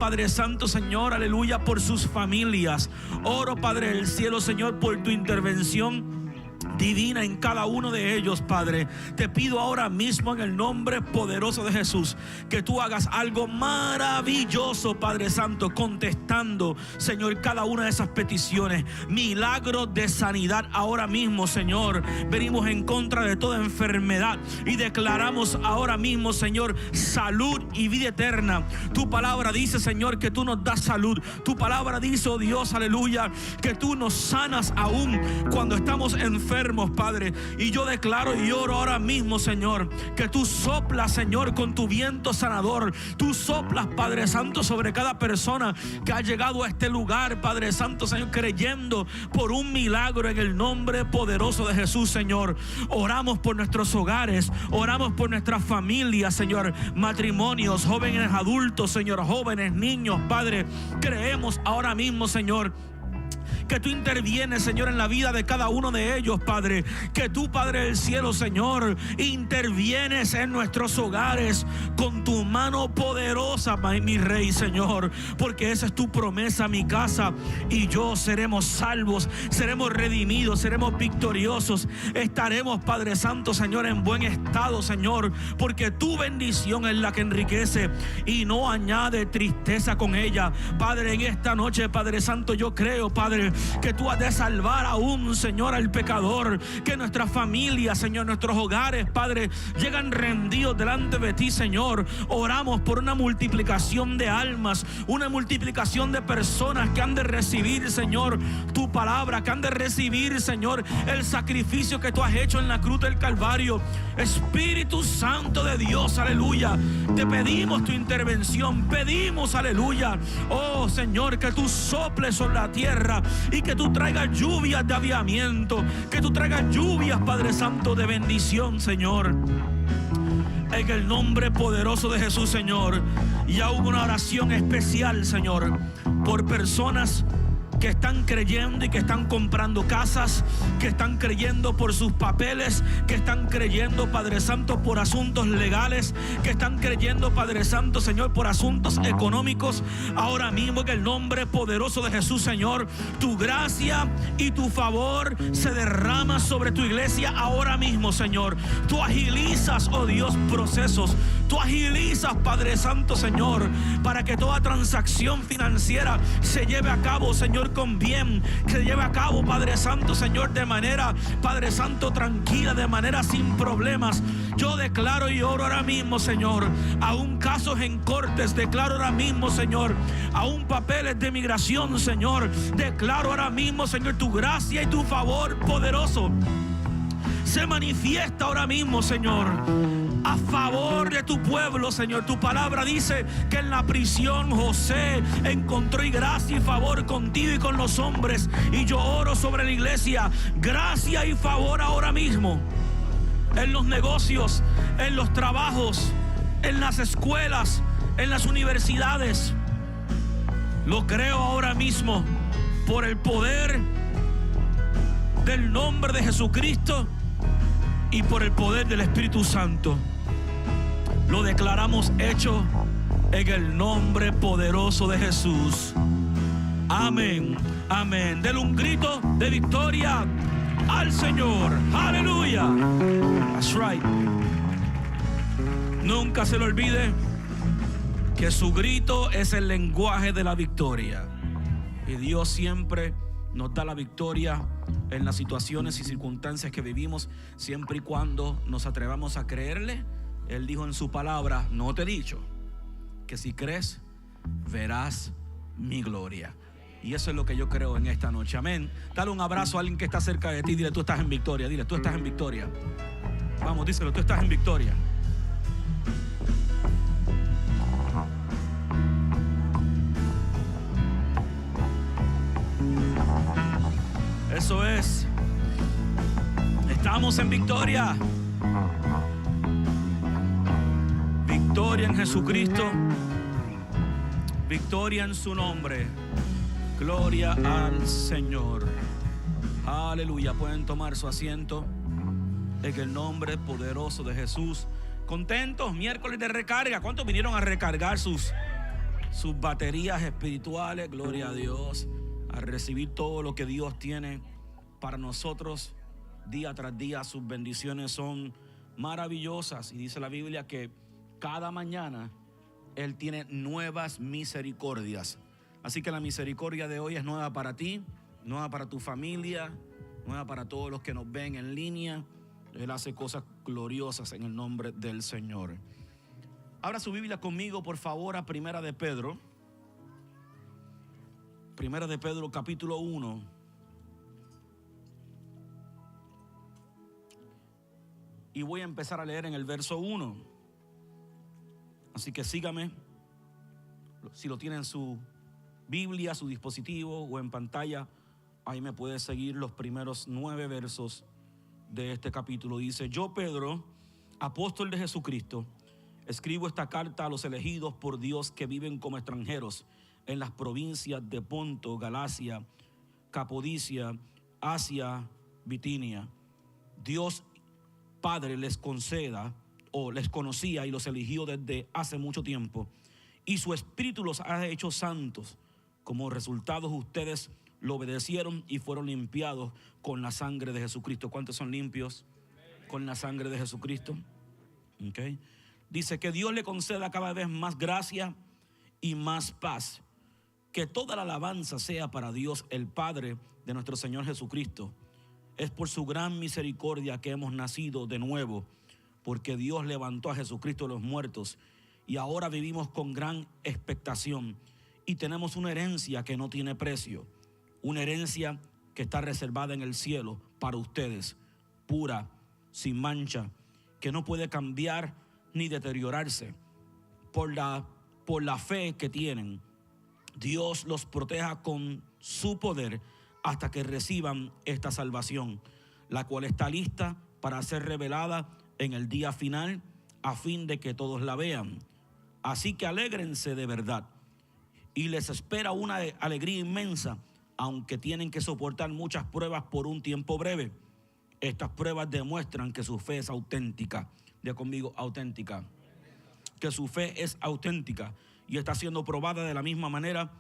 Padre Santo, Señor, aleluya, por sus familias. Oro, Padre del cielo, Señor, por tu intervención divina en cada uno de ellos, Padre. Te pido ahora mismo en el nombre poderoso de Jesús que tú hagas algo maravilloso, Padre Santo, contestando, Señor, cada una de esas peticiones. Milagros de sanidad ahora mismo, Señor. Venimos en contra de toda enfermedad y declaramos ahora mismo, Señor, salud y vida eterna. Tu palabra dice, Señor, que tú nos das salud. Tu palabra dice, oh Dios, aleluya, que tú nos sanas aún cuando estamos enfermos, Padre. Y yo declaro y oro ahora mismo, Señor, que tú soplas, Señor, con tu viento sanador. Tú soplas, Padre Santo, sobre cada persona que ha llegado a este lugar, Padre Santo, Señor, creyendo por un milagro en el nombre poderoso de Jesús, Señor. Oramos por nuestros hogares, oramos por nuestras familias, Señor, matrimonios, jóvenes adultos, Señor, jóvenes, niños, Padre. Creemos ahora mismo, Señor, que tú intervienes, Señor, en la vida de cada uno de ellos, Padre. Que tú, Padre del cielo, Señor, intervienes en nuestros hogares con tu mano poderosa, mi Rey, Señor. Porque esa es tu promesa. Mi casa y yo seremos salvos, seremos redimidos, seremos victoriosos. Estaremos, Padre Santo, Señor, en buen estado, Señor. Porque tu bendición es la que enriquece y no añade tristeza con ella. Padre, en esta noche, Padre Santo, yo creo, Padre, que tú has de salvar aún, Señor, al pecador. Que nuestras familias, Señor, nuestros hogares, Padre, llegan rendidos delante de ti, Señor. Oramos por una multiplicación de almas, una multiplicación de personas que han de recibir, Señor, tu palabra, que han de recibir, Señor, el sacrificio que tú has hecho en la cruz del Calvario. Espíritu Santo de Dios, aleluya, te pedimos tu intervención, pedimos, aleluya, oh Señor, que tú soples sobre la tierra y que tú traigas lluvias de avivamiento, que tú traigas lluvias, Padre Santo, de bendición, Señor. En el nombre poderoso de Jesús, Señor. Y aún una oración especial, Señor, por personas que están creyendo y que están comprando casas, que están creyendo por sus papeles, que están creyendo, Padre Santo, por asuntos legales, que están creyendo, Padre Santo, Señor, por asuntos económicos. Ahora mismo, en el nombre poderoso de Jesús, Señor, tu gracia y tu favor se derrama sobre tu iglesia ahora mismo, Señor. Tú agilizas, oh Dios, procesos. Tú agilizas, Padre Santo, Señor, para que toda transacción financiera se lleve a cabo, Señor, con bien. Que se lleve a cabo, Padre Santo, Señor, de manera, Padre Santo, tranquila, de manera sin problemas. Yo declaro y oro ahora mismo, Señor, aún casos en cortes, declaro ahora mismo, Señor, aún papeles de migración, Señor, declaro ahora mismo, Señor, tu gracia y tu favor poderoso se manifiesta ahora mismo, Señor, a favor de tu pueblo, Señor. Tu palabra dice que en la prisión José encontró gracia y favor contigo y con los hombres. Y yo oro sobre la iglesia, gracia y favor ahora mismo, en los negocios, en los trabajos, en las escuelas, en las universidades. Lo creo ahora mismo por el poder del nombre de Jesucristo y por el poder del Espíritu Santo. Lo declaramos hecho en el nombre poderoso de Jesús. Amén, amén. Denle un grito de victoria al Señor. Aleluya. That's right. Nunca se le olvide que su grito es el lenguaje de la victoria. Y Dios siempre nos da la victoria en las situaciones y circunstancias que vivimos, siempre y cuando nos atrevamos a creerle. Él dijo en su palabra: no te he dicho que si crees verás mi gloria. Y eso es lo que yo creo en esta noche. Amén. Dale un abrazo a alguien que está cerca de ti. Dile: tú estás en victoria. Dile: tú estás en victoria. Vamos, díselo: tú estás en victoria. Eso es. Estamos en victoria. Victoria en Jesucristo. Victoria en su nombre. Gloria al Señor. Aleluya. Pueden tomar su asiento en el nombre poderoso de Jesús. ¿Contentos? Miércoles de recarga. ¿Cuántos vinieron a recargar sus sus baterías espirituales, gloria a Dios, a recibir todo lo que Dios tiene para nosotros día tras día. Sus bendiciones son maravillosas y dice la Biblia que cada mañana Él tiene nuevas misericordias. Así que la misericordia de hoy es nueva para ti, nueva para tu familia, nueva para todos los que nos ven en línea. Él hace cosas gloriosas en el nombre del Señor. Abra su Biblia conmigo, por favor, a Primera de Pedro. Primera de Pedro, capítulo 1. Y voy a empezar a leer en el verso 1. Así que sígame. Si lo tiene en su Biblia, su dispositivo o en pantalla, ahí me puede seguir los primeros 9 versos de este capítulo. Dice: yo, Pedro, apóstol de Jesucristo, escribo esta carta a los elegidos por Dios que viven como extranjeros en las provincias de Ponto, Galacia, Capodicia, Asia, Bitinia. Dios Padre les conceda o les conocía y los eligió desde hace mucho tiempo, y su Espíritu los ha hecho santos. Como resultado, ustedes lo obedecieron y fueron limpiados con la sangre de Jesucristo. ¿Cuántos son limpios con la sangre de Jesucristo? Okay. Dice que Dios le conceda cada vez más gracia y más paz. Que toda la alabanza sea para Dios, el Padre de nuestro Señor Jesucristo. Es por su gran misericordia que hemos nacido de nuevo, porque Dios levantó a Jesucristo de los muertos y ahora vivimos con gran expectación y tenemos una herencia que no tiene precio, una herencia que está reservada en el cielo para ustedes, pura, sin mancha, que no puede cambiar ni deteriorarse. Por la fe que tienen, Dios los proteja con su poder hasta que reciban esta salvación, la cual está lista para ser revelada en el día final, a fin de que todos la vean. Así que alégrense de verdad, y les espera una alegría inmensa, aunque tienen que soportar muchas pruebas por un tiempo breve. Estas pruebas demuestran que su fe es auténtica. Diga conmigo, auténtica. Que su fe es auténtica y está siendo probada de la misma manera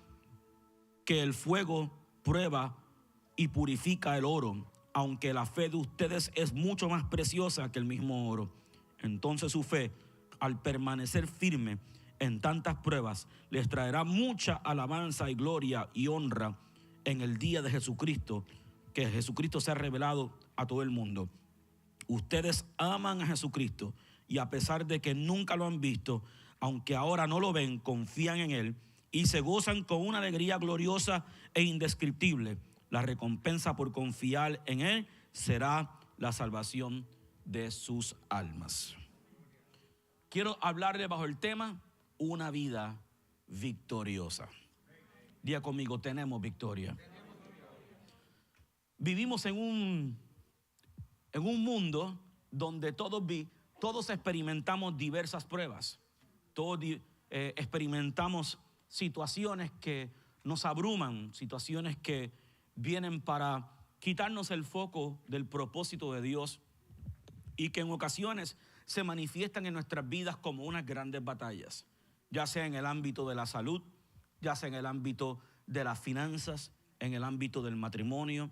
que el fuego prueba y purifica el oro, aunque la fe de ustedes es mucho más preciosa que el mismo oro. Entonces su fe, al permanecer firme en tantas pruebas, les traerá mucha alabanza y gloria y honra en el día de Jesucristo, que Jesucristo se ha revelado a todo el mundo. Ustedes aman a Jesucristo y a pesar de que nunca lo han visto, aunque ahora no lo ven, confían en Él y se gozan con una alegría gloriosa e indescriptible. La recompensa por confiar en Él será la salvación de sus almas. Quiero hablarle bajo el tema una vida victoriosa. Diga conmigo, tenemos victoria. Vivimos en un mundo donde todos experimentamos diversas pruebas. Todos experimentamos situaciones que nos abruman, situaciones que vienen para quitarnos el foco del propósito de Dios y que en ocasiones se manifiestan en nuestras vidas como unas grandes batallas, ya sea en el ámbito de la salud, ya sea en el ámbito de las finanzas, en el ámbito del matrimonio,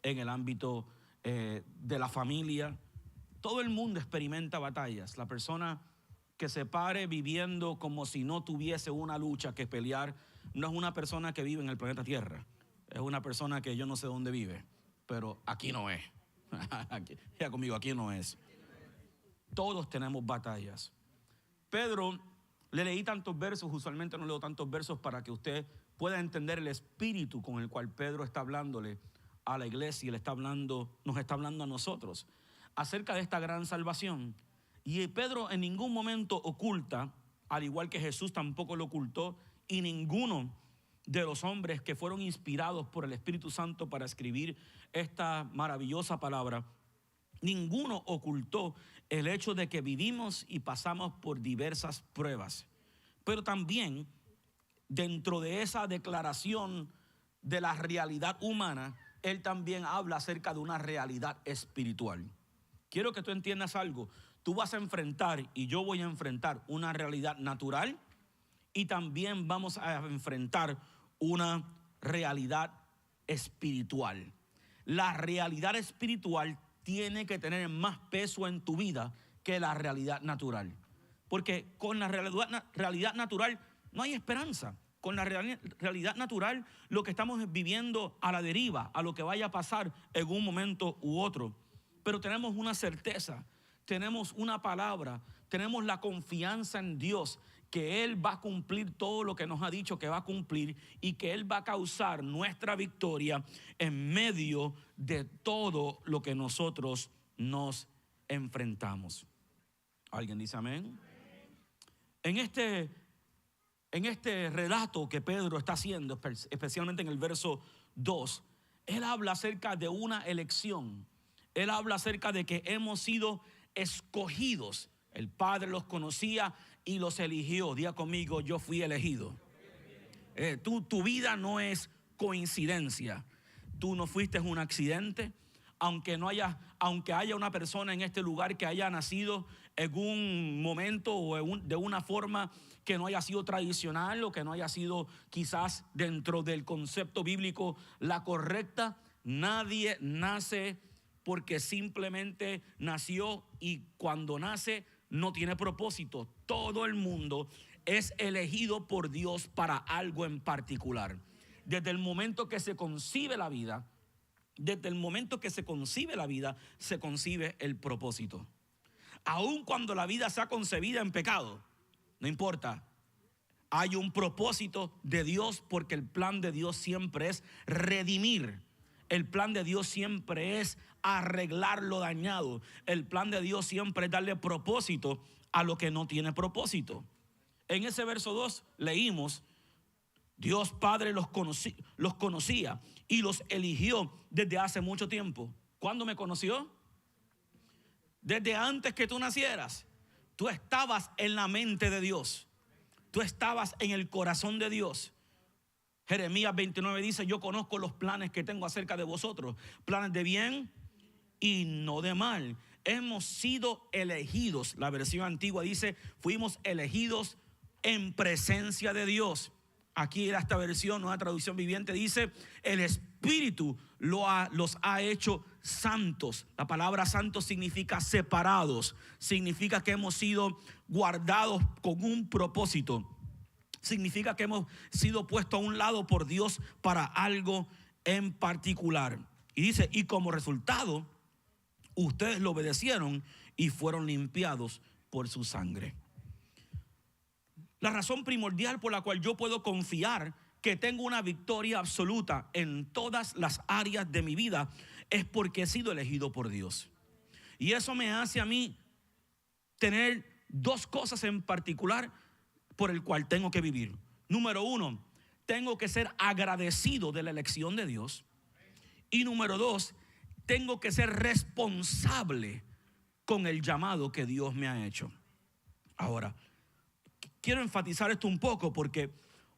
en el ámbito de la familia. Todo el mundo experimenta batallas. La persona que se pare viviendo como si no tuviese una lucha que pelear no es una persona que vive en el planeta Tierra. Es una persona que yo no sé dónde vive, pero aquí no es. Ya conmigo, aquí no es. Todos tenemos batallas. Pedro, le leí tantos versos, usualmente no leo tantos versos para que usted pueda entender el espíritu con el cual Pedro está hablándole a la iglesia, nos está hablando a nosotros acerca de esta gran salvación. Y Pedro en ningún momento oculta, al igual que Jesús tampoco lo ocultó, y ninguno de los hombres que fueron inspirados por el Espíritu Santo para escribir esta maravillosa palabra, ninguno ocultó el hecho de que vivimos y pasamos por diversas pruebas. Pero también dentro de esa declaración de la realidad humana, él también habla acerca de una realidad espiritual. Quiero que tú entiendas algo. Tú vas a enfrentar y yo voy a enfrentar una realidad natural y también vamos a enfrentar una realidad espiritual. La realidad espiritual tiene que tener más peso en tu vida que la realidad natural. Porque con la realidad natural no hay esperanza. Con la realidad natural lo que estamos es viviendo a la deriva, a lo que vaya a pasar en un momento u otro. Pero tenemos una certeza, tenemos una palabra, tenemos la confianza en Dios, que Él va a cumplir todo lo que nos ha dicho que va a cumplir y que Él va a causar nuestra victoria en medio de todo lo que nosotros nos enfrentamos. ¿Alguien dice amén? En este relato que Pedro está haciendo, especialmente en el verso 2, él habla acerca de una elección. Él habla acerca de que hemos sido escogidos. El Padre los conocía y los eligió. Diga conmigo, yo fui elegido. Tu vida no es coincidencia. Tú no fuiste un accidente. Aunque haya una persona en este lugar que haya nacido en un momento o de una forma que no haya sido tradicional o que no haya sido quizás dentro del concepto bíblico la correcta, nadie nace porque simplemente nació y cuando nace no tiene propósito. Todo el mundo es elegido por Dios para algo en particular. Desde el momento que se concibe la vida, se concibe el propósito. Aun cuando la vida sea concebida en pecado, no importa. Hay un propósito de Dios porque el plan de Dios siempre es redimir. El plan de Dios siempre es arreglar lo dañado. El plan de Dios siempre es darle propósito a lo que no tiene propósito. En ese verso 2 leímos: Dios Padre los conocía y los eligió desde hace mucho tiempo. ¿Cuándo me conoció? Desde antes que tú nacieras. Tú estabas en la mente de Dios. Tú estabas en el corazón de Dios. Jeremías 29 dice: yo conozco los planes que tengo acerca de vosotros, planes de bien y no de mal. Hemos sido elegidos. La versión antigua dice: fuimos elegidos en presencia de Dios. Aquí en esta versión, una traducción viviente, dice: el Espíritu los ha hecho santos. La palabra santo significa separados, significa que hemos sido guardados con un propósito, significa que hemos sido puestos a un lado por Dios para algo en particular. Y dice: y como resultado, ustedes lo obedecieron y fueron limpiados por su sangre. La razón primordial por la cual yo puedo confiar que tengo una victoria absoluta en todas las áreas de mi vida es porque he sido elegido por Dios. Y eso me hace a mí tener dos cosas en particular por el cual tengo que vivir. Número uno, tengo que ser agradecido de la elección de Dios. Y número dos, tengo que ser responsable con el llamado que Dios me ha hecho. Ahora, quiero enfatizar esto un poco porque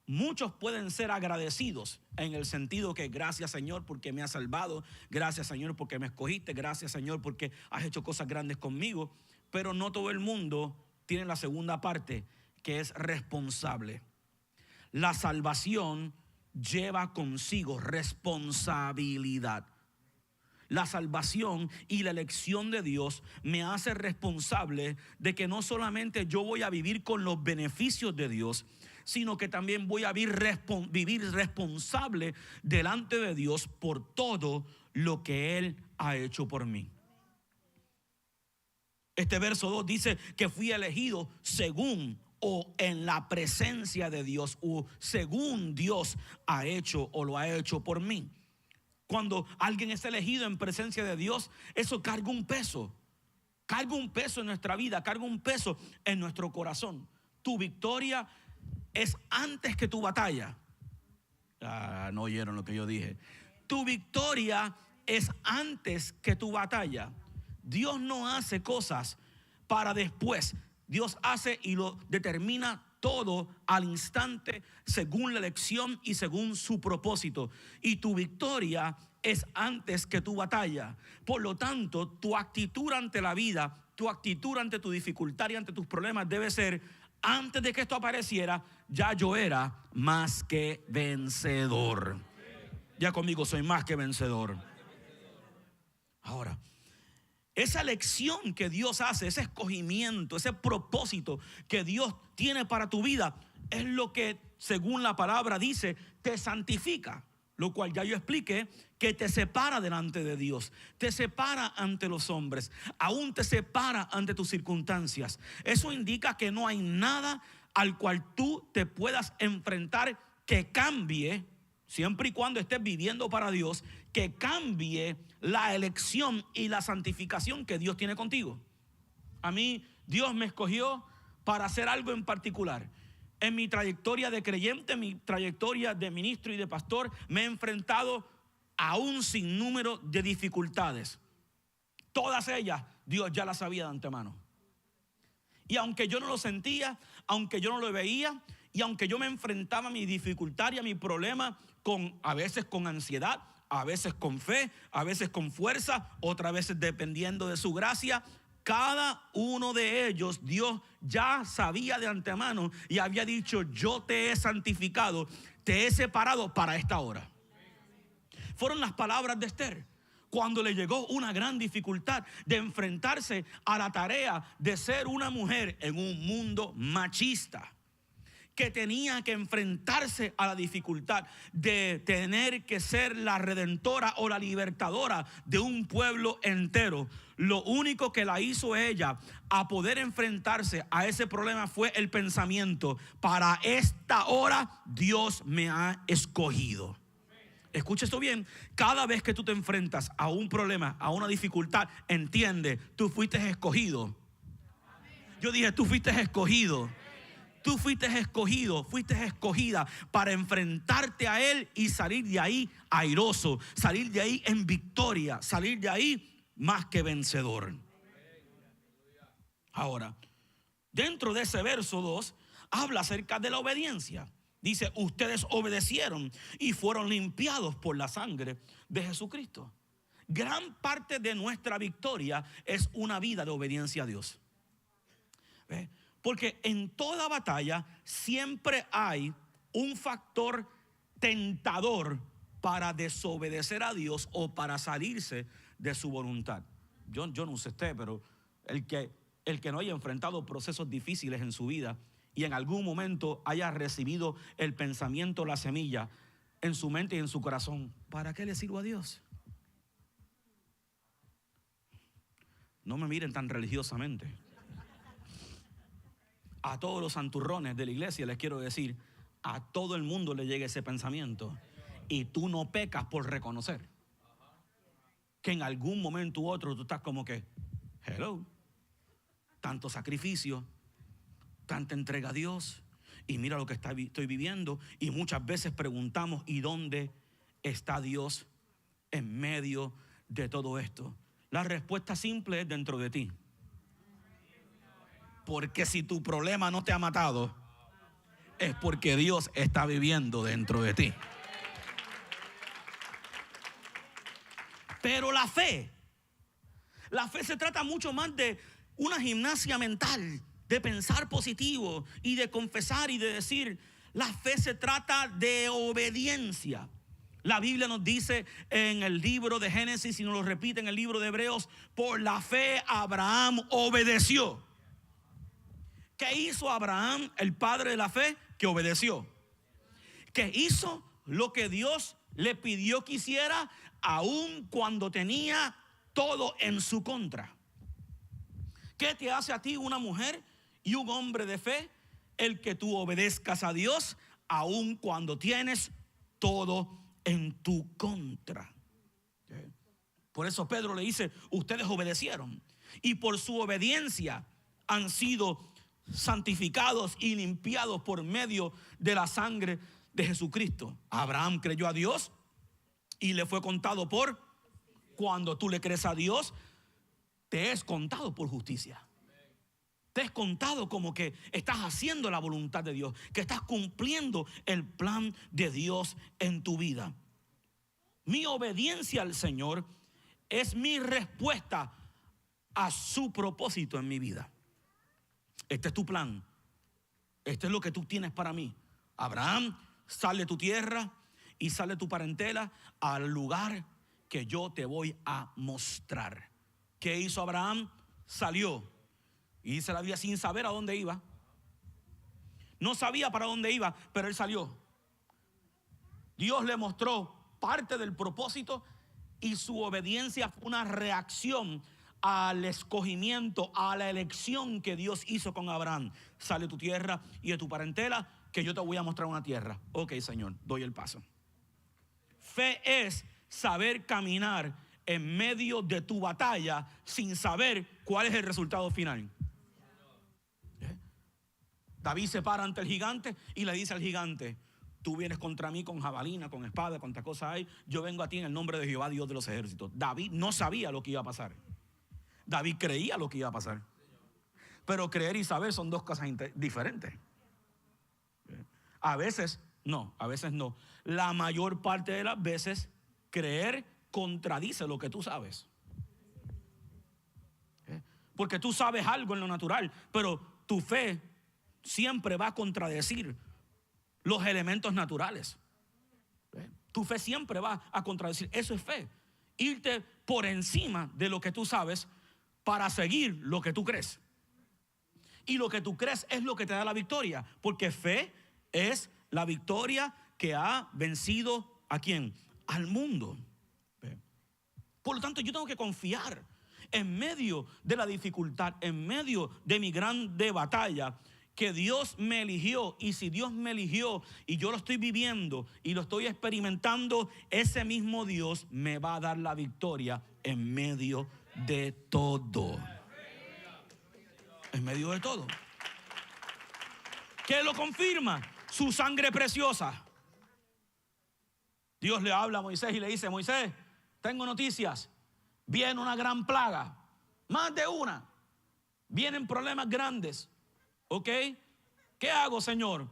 muchos pueden ser agradecidos en el sentido que gracias Señor porque me has salvado, gracias Señor porque me escogiste, gracias Señor porque has hecho cosas grandes conmigo, pero no todo el mundo tiene la segunda parte, que es responsable. La salvación lleva consigo responsabilidad. La salvación y la elección de Dios me hace responsable de que no solamente yo voy a vivir con los beneficios de Dios, sino que también voy a vivir responsable delante de Dios por todo lo que Él ha hecho por mí. Este verso 2 dice que fui elegido según o en la presencia de Dios o según Dios ha hecho o lo ha hecho por mí. Cuando alguien es elegido en presencia de Dios, eso carga un peso en nuestra vida, carga un peso en nuestro corazón. Tu victoria es antes que tu batalla. No oyeron lo que yo dije. Tu victoria es antes que tu batalla. Dios no hace cosas para después. Dios hace y lo determina todo al instante según la elección y según su propósito. Y tu victoria es antes que tu batalla. Por lo tanto, tu actitud ante la vida, tu actitud ante tu dificultad y ante tus problemas debe ser: antes de que esto apareciera, ya yo era más que vencedor. Ya conmigo, soy más que vencedor. Ahora, esa elección que Dios hace, ese escogimiento, ese propósito que Dios tiene para tu vida, es lo que, según la palabra dice, te santifica. Lo cual ya yo expliqué, que te separa delante de Dios, te separa ante los hombres, aún te separa ante tus circunstancias. Eso indica que no hay nada al cual tú te puedas enfrentar que cambie, siempre y cuando estés viviendo para Dios, que cambie la elección y la santificación que Dios tiene contigo. A mí Dios me escogió para hacer algo en particular. En mi trayectoria de creyente, en mi trayectoria de ministro y de pastor, me he enfrentado a un sinnúmero de dificultades. Todas ellas Dios ya las sabía de antemano. Y aunque yo no lo sentía, aunque yo no lo veía, y aunque yo me enfrentaba a mi dificultad y a mi problema a veces con ansiedad, a veces con fe, a veces con fuerza, otras veces dependiendo de su gracia, cada uno de ellos Dios ya sabía de antemano y había dicho: yo te he santificado, te he separado para esta hora. Fueron las palabras de Esther cuando le llegó una gran dificultad de enfrentarse a la tarea de ser una mujer en un mundo machista, que tenía que enfrentarse a la dificultad de tener que ser la redentora o la libertadora de un pueblo entero. Lo único que la hizo ella a poder enfrentarse a ese problema fue el pensamiento: para esta hora Dios me ha escogido. Escucha esto bien: cada vez que tú te enfrentas a un problema, a una dificultad, entiende, tú fuiste escogido. Yo dije, tú fuiste escogido. Tú fuiste escogido, fuiste escogida para enfrentarte a Él y salir de ahí airoso, salir de ahí en victoria, salir de ahí más que vencedor. Ahora, dentro de ese verso 2, habla acerca de la obediencia. Dice: ustedes obedecieron y fueron limpiados por la sangre de Jesucristo. Gran parte de nuestra victoria es una vida de obediencia a Dios. ¿Ve? Porque en toda batalla siempre hay un factor tentador para desobedecer a Dios o para salirse de su voluntad. Yo no sé usted, pero el que no haya enfrentado procesos difíciles en su vida y en algún momento haya recibido el pensamiento, la semilla en su mente y en su corazón: ¿para qué le sirvo a Dios? No me miren tan religiosamente. A todos los santurrones de la iglesia les quiero decir: a todo el mundo le llega ese pensamiento, y tú no pecas por reconocer que en algún momento u otro tú estás como que, hello, tanto sacrificio, tanta entrega a Dios, y mira lo que estoy viviendo. Y muchas veces preguntamos: ¿y dónde está Dios en medio de todo esto? La respuesta simple es: dentro de ti. Porque si tu problema no te ha matado, es porque Dios está viviendo dentro de ti. Pero la fe se trata mucho más de una gimnasia mental, de pensar positivo y de confesar y de decir. La fe se trata de obediencia. La Biblia nos dice en el libro de Génesis, y nos lo repite en el libro de Hebreos: por la fe Abraham obedeció. ¿Qué hizo Abraham, el padre de la fe? Que obedeció. Que hizo lo que Dios le pidió que hiciera, aun cuando tenía todo en su contra. ¿Qué te hace a ti una mujer y un hombre de fe? El que tú obedezcas a Dios aun cuando tienes todo en tu contra. Por eso Pedro le dice: ustedes obedecieron, y por su obediencia han sido santificados y limpiados por medio de la sangre de Jesucristo. Abraham creyó a Dios y le fue contado por. Cuando tú le crees a Dios, te es contado por justicia. Te es contado como que estás haciendo la voluntad de Dios, que estás cumpliendo el plan de Dios en tu vida. Mi obediencia al Señor es mi respuesta a su propósito en mi vida. Este es tu plan. esto es lo que tú tienes para mí. Abraham, sal de tu tierra y sal de tu parentela al lugar que yo te voy a mostrar. ¿Qué hizo Abraham? Salió y dice la Biblia sin saber a dónde iba. No sabía para dónde iba, pero él salió. Dios le mostró parte del propósito y su obediencia fue una reacción al escogimiento, a la elección que Dios hizo con Abraham. Sale de tu tierra y de tu parentela, que yo te voy a mostrar una tierra. Ok, Señor, doy el paso. Fe es saber caminar en medio de tu batalla sin saber cuál es el resultado final. David se para ante el gigante y le dice al gigante: tú vienes contra mí con jabalina, con espada, cuánta cosa hay. Yo vengo a ti en el nombre de Jehová, Dios de los ejércitos. David no sabía lo que iba a pasar. David creía lo que iba a pasar. Pero creer y saber son dos cosas diferentes. A veces no. La mayor parte de las veces creer contradice lo que tú sabes. Porque tú sabes algo en lo natural, pero tu fe siempre va a contradecir los elementos naturales. Tu fe siempre va a contradecir. Eso es fe. Irte por encima de lo que tú sabes para seguir lo que tú crees. Y lo que tú crees es lo que te da la victoria. Porque fe es la victoria que ha vencido ¿a quién? Al mundo. Por lo tanto, yo tengo que confiar en medio de la dificultad, en medio de mi grande batalla, que Dios me eligió. Y si Dios me eligió y yo lo estoy viviendo y lo estoy experimentando, ese mismo Dios me va a dar la victoria en medio de todo. En medio de todo. ¿Qué lo confirma? Su sangre preciosa. Dios le habla a Moisés y le dice: Moisés, tengo noticias. Viene una gran plaga. Más de una. Vienen problemas grandes. ¿Ok? ¿Qué hago, Señor?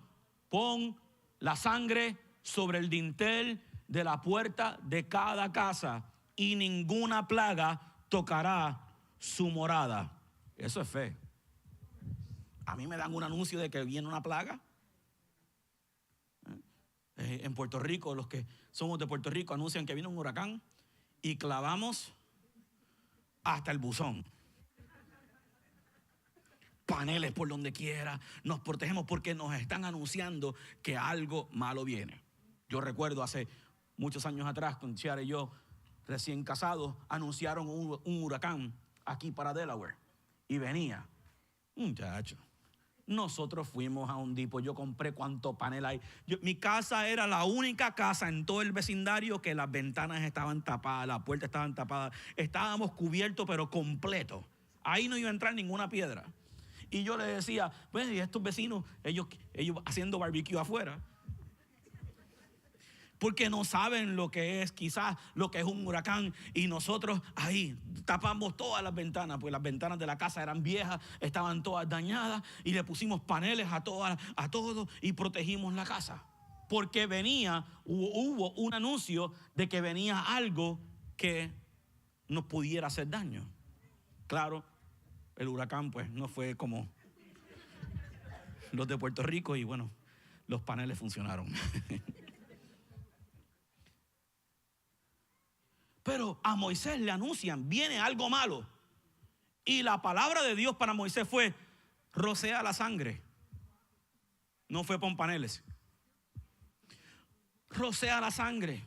Pon la sangre sobre el dintel de la puerta de cada casa y ninguna plaga tocará su morada. Eso es fe. A mí me dan un anuncio de que viene una plaga. En Puerto Rico, los que somos de Puerto Rico anuncian que viene un huracán y clavamos hasta el buzón. Paneles por donde quiera, nos protegemos porque nos están anunciando que algo malo viene. Yo recuerdo hace muchos años atrás, con Chiara y yo, recién casados, anunciaron un huracán aquí para Delaware y venía. Muchacho, nosotros fuimos a Home Depot, yo compré cuánto panel hay. Mi casa era la única casa en todo el vecindario que las ventanas estaban tapadas, las puertas estaban tapadas, estábamos cubiertos pero completo. Ahí no iba a entrar ninguna piedra. Y yo le decía, bueno, y estos vecinos, ellos haciendo barbecue afuera, porque no saben lo que es, quizás lo que es un huracán. Y nosotros ahí tapamos todas las ventanas, pues las ventanas de la casa eran viejas, estaban todas dañadas, y le pusimos paneles a todo y protegimos la casa. Porque hubo un anuncio de que venía algo que nos pudiera hacer daño. Claro, el huracán pues no fue como los de Puerto Rico y bueno, los paneles funcionaron. Pero a Moisés le anuncian, viene algo malo. Y la palabra de Dios para Moisés fue: rocea la sangre. No fue pon paneles. Rocea la sangre.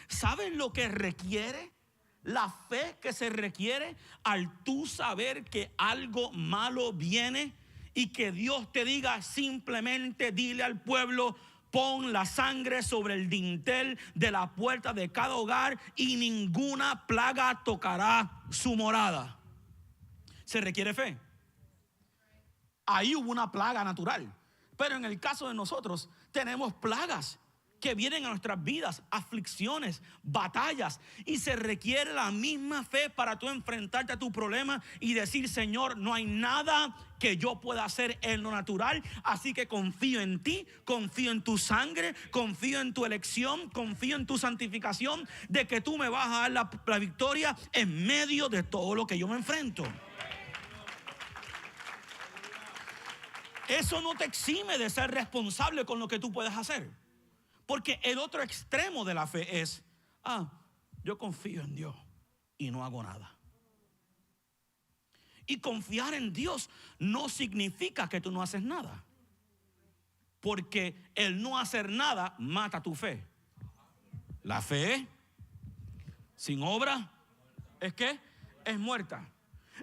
¿Saben lo que requiere? La fe que se requiere al tú saber que algo malo viene y que Dios te diga: simplemente dile al pueblo: pon la sangre sobre el dintel de la puerta de cada hogar y ninguna plaga tocará su morada. Se requiere fe. Ahí hubo una plaga natural, pero en el caso de nosotros tenemos plagas que vienen a nuestras vidas, aflicciones, batallas, y se requiere la misma fe para tú enfrentarte a tu problema y decir: Señor, no hay nada que yo pueda hacer en lo natural, así que confío en ti, confío en tu sangre, confío en tu elección, confío en tu santificación, de que tú me vas a dar la victoria en medio de todo lo que yo me enfrento. eso no te exime de ser responsable con lo que tú puedes hacer. Porque el otro extremo de la fe es, yo confío en Dios y no hago nada. Y confiar en Dios no significa que tú no haces nada. Porque el no hacer nada mata tu fe. La fe sin obra es que es muerta.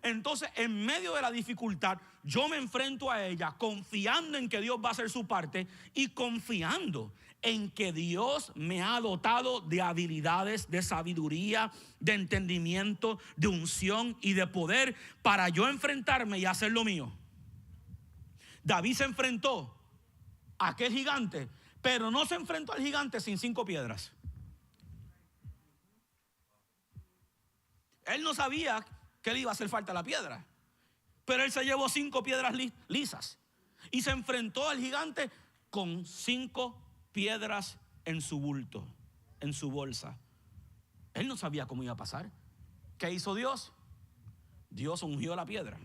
Entonces, en medio de la dificultad, yo me enfrento a ella confiando en que Dios va a hacer su parte y confiando en que Dios me ha dotado de habilidades, de sabiduría, de entendimiento, de unción y de poder para yo enfrentarme y hacer lo mío. David se enfrentó a aquel gigante, pero no se enfrentó al gigante sin 5 piedras. Él no sabía que le iba a hacer falta la piedra, pero él se llevó 5 piedras lisas y se enfrentó al gigante con 5 piedras en su bulto, en su bolsa. Él no sabía cómo iba a pasar. ¿Qué hizo Dios? Dios ungió la piedra,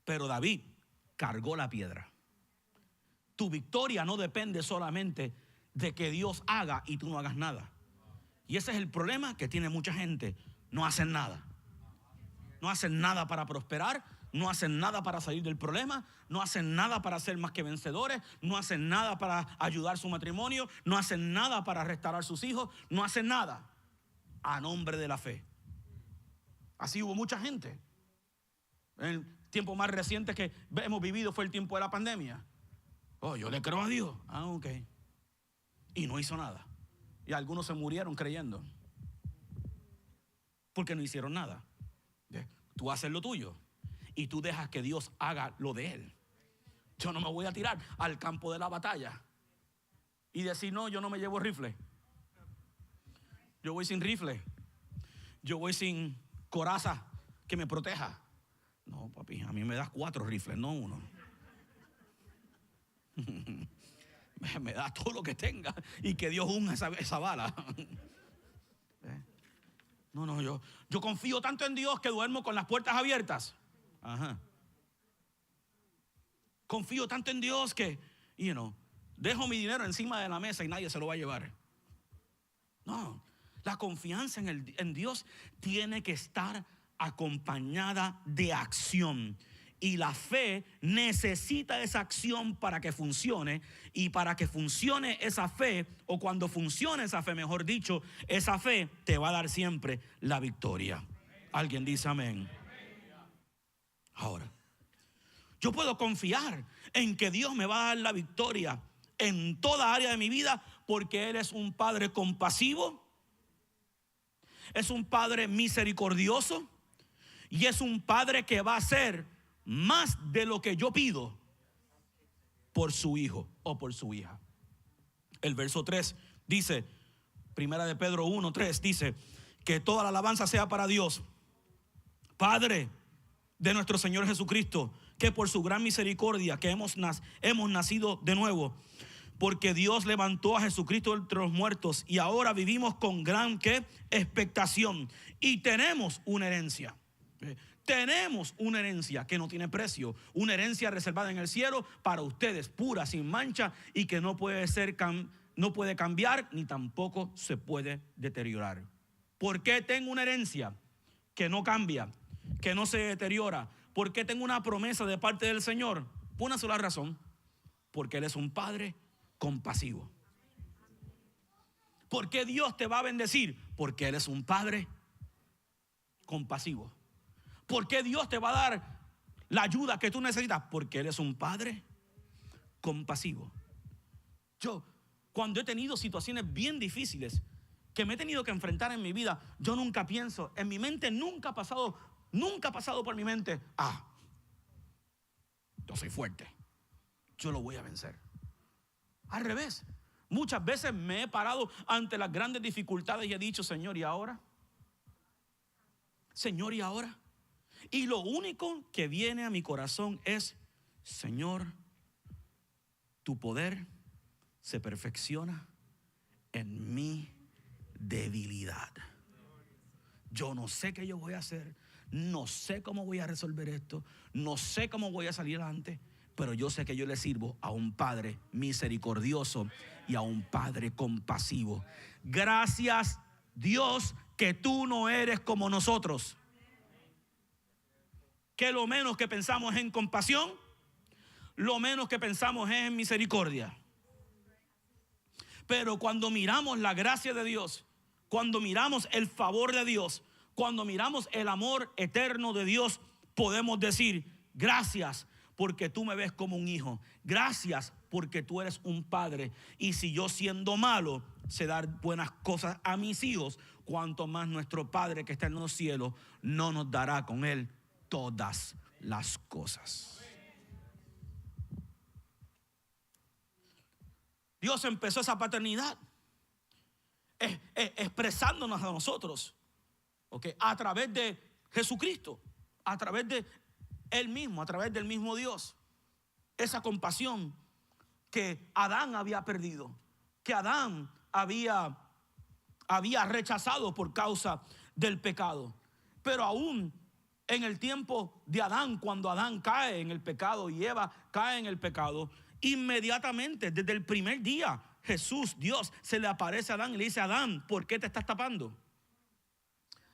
pero David cargó la piedra. Tu victoria no depende solamente de que Dios haga y tú no hagas nada. Y ese es el problema que tiene mucha gente. No hacen nada. No hacen nada para prosperar. No hacen nada para salir del problema. No hacen nada para ser más que vencedores. No hacen nada para ayudar su matrimonio. No hacen nada para restaurar sus hijos. No hacen nada a nombre de la fe. Así hubo mucha gente. El tiempo más reciente que hemos vivido fue el tiempo de la pandemia. Yo le creo a Dios. Ok. Y no hizo nada. Y algunos se murieron creyendo. Porque no hicieron nada. Tú haces lo tuyo y tú dejas que Dios haga lo de Él. Yo no me voy a tirar al campo de la batalla y decir, no, yo no me llevo rifle. Yo voy sin rifle. Yo voy sin coraza que me proteja. No, papi, a mí me das 4 rifles, no 1. Me da todo lo que tenga y que Dios unja esa bala. No, yo confío tanto en Dios que duermo con las puertas abiertas. Confío tanto en Dios que, dejo mi dinero encima de la mesa y nadie se lo va a llevar. No, la confianza en Dios tiene que estar acompañada de acción. Y la fe necesita esa acción para que funcione. Y para que funcione esa fe, o cuando funcione esa fe, mejor dicho, esa fe te va a dar siempre la victoria. Alguien dice amén. Ahora, yo puedo confiar en que Dios me va a dar la victoria en toda área de mi vida, porque Él es un Padre compasivo, es un Padre misericordioso y es un Padre que va a hacer más de lo que yo pido por su hijo o por su hija. El verso 3 dice, Primera de Pedro 1:3 dice, que toda la alabanza sea para Dios, Padre de nuestro Señor Jesucristo, que por su gran misericordia que hemos nacido de nuevo, porque Dios levantó a Jesucristo entre los muertos y ahora vivimos con gran expectación y tenemos una herencia. Tenemos una herencia que no tiene precio, una herencia reservada en el cielo para ustedes, pura, sin mancha y que no puede cambiar ni tampoco se puede deteriorar. ¿Por qué tengo una herencia que no cambia, que no se deteriora? ¿Por qué tengo una promesa de parte del Señor? Por una sola razón, porque Él es un Padre compasivo. ¿Por qué Dios te va a bendecir? Porque Él es un Padre compasivo. ¿Por qué Dios te va a dar la ayuda que tú necesitas? Porque Él es un Padre compasivo. Yo, cuando he tenido situaciones bien difíciles que me he tenido que enfrentar en mi vida, yo nunca pienso, en mi mente nunca ha pasado por mi mente, yo soy fuerte, yo lo voy a vencer. Al revés, muchas veces me he parado ante las grandes dificultades y he dicho, Señor, ¿y ahora? Señor, ¿y ahora? Y lo único que viene a mi corazón es, Señor, tu poder se perfecciona en mi debilidad. Yo no sé qué yo voy a hacer. No sé cómo voy a resolver esto. No sé cómo voy a salir adelante. Pero yo sé que yo le sirvo a un Padre misericordioso y a un Padre compasivo. Gracias, Dios, que tú no eres como nosotros. Que lo menos que pensamos es en compasión, lo menos que pensamos es en misericordia. Pero cuando miramos la gracia de Dios, cuando miramos el favor de Dios, cuando miramos el amor eterno de Dios, podemos decir: gracias porque tú me ves como un hijo. Gracias porque tú eres un padre. Y si yo, siendo malo, sé dar buenas cosas a mis hijos, cuanto más nuestro Padre que está en los cielos no nos dará con él todas las cosas. Dios empezó esa paternidad expresándonos a nosotros, ¿okay?, a través de Jesucristo, a través de Él mismo, a través del mismo Dios. Esa compasión que Adán había perdido, que Adán había rechazado por causa del pecado. Pero aún en el tiempo de Adán, cuando Adán cae en el pecado y Eva cae en el pecado, inmediatamente, desde el primer día, Jesús, Dios, se le aparece a Adán y le dice: Adán, ¿por qué te estás tapando?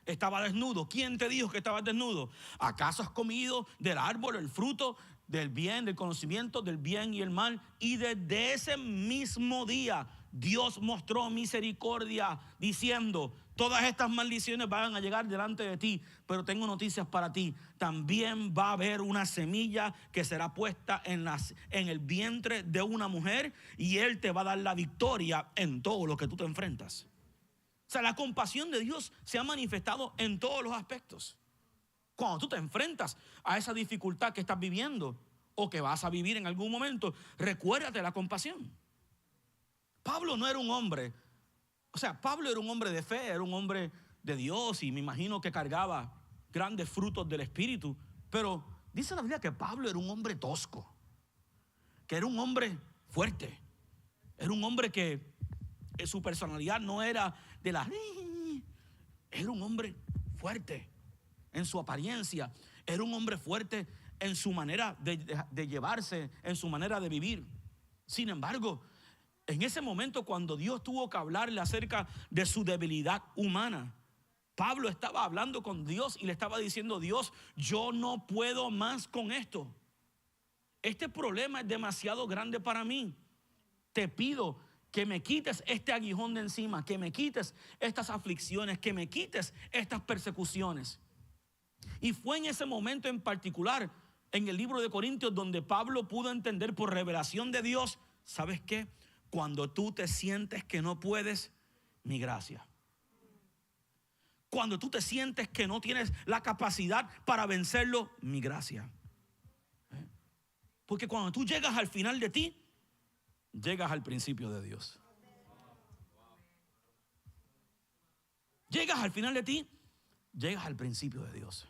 Estaba desnudo. ¿Quién te dijo que estabas desnudo? ¿Acaso has comido del árbol, el fruto del bien, del conocimiento del bien y el mal? Y desde ese mismo día Dios mostró misericordia, diciendo: todas estas maldiciones van a llegar delante de ti, pero tengo noticias para ti. También va a haber una semilla que será puesta en el vientre de una mujer, y Él te va a dar la victoria en todo lo que tú te enfrentas. O sea, la compasión de Dios se ha manifestado en todos los aspectos. Cuando tú te enfrentas a esa dificultad que estás viviendo o que vas a vivir en algún momento, recuérdate la compasión. Pablo no era un hombre, o sea, Pablo era un hombre de fe, era un hombre de Dios, y me imagino que cargaba grandes frutos del Espíritu. Pero dice la Biblia que Pablo era un hombre tosco, que era un hombre fuerte, era un hombre que su personalidad no era de la... Era un hombre fuerte en su apariencia, era un hombre fuerte en su manera de llevarse, en su manera de vivir. Sin embargo, en ese momento, cuando Dios tuvo que hablarle acerca de su debilidad humana, Pablo estaba hablando con Dios y le estaba diciendo: Dios, yo no puedo más con esto. Este problema es demasiado grande para mí. Te pido que me quites este aguijón de encima, que me quites estas aflicciones, que me quites estas persecuciones. Y fue en ese momento en particular, en el libro de Corintios, donde Pablo pudo entender por revelación de Dios: ¿sabes qué? Cuando tú te sientes que no puedes, mi gracia. Cuando tú te sientes que no tienes la capacidad para vencerlo, mi gracia. Porque cuando tú llegas al final de ti, llegas al principio de Dios. Llegas al final de ti, llegas al principio de Dios.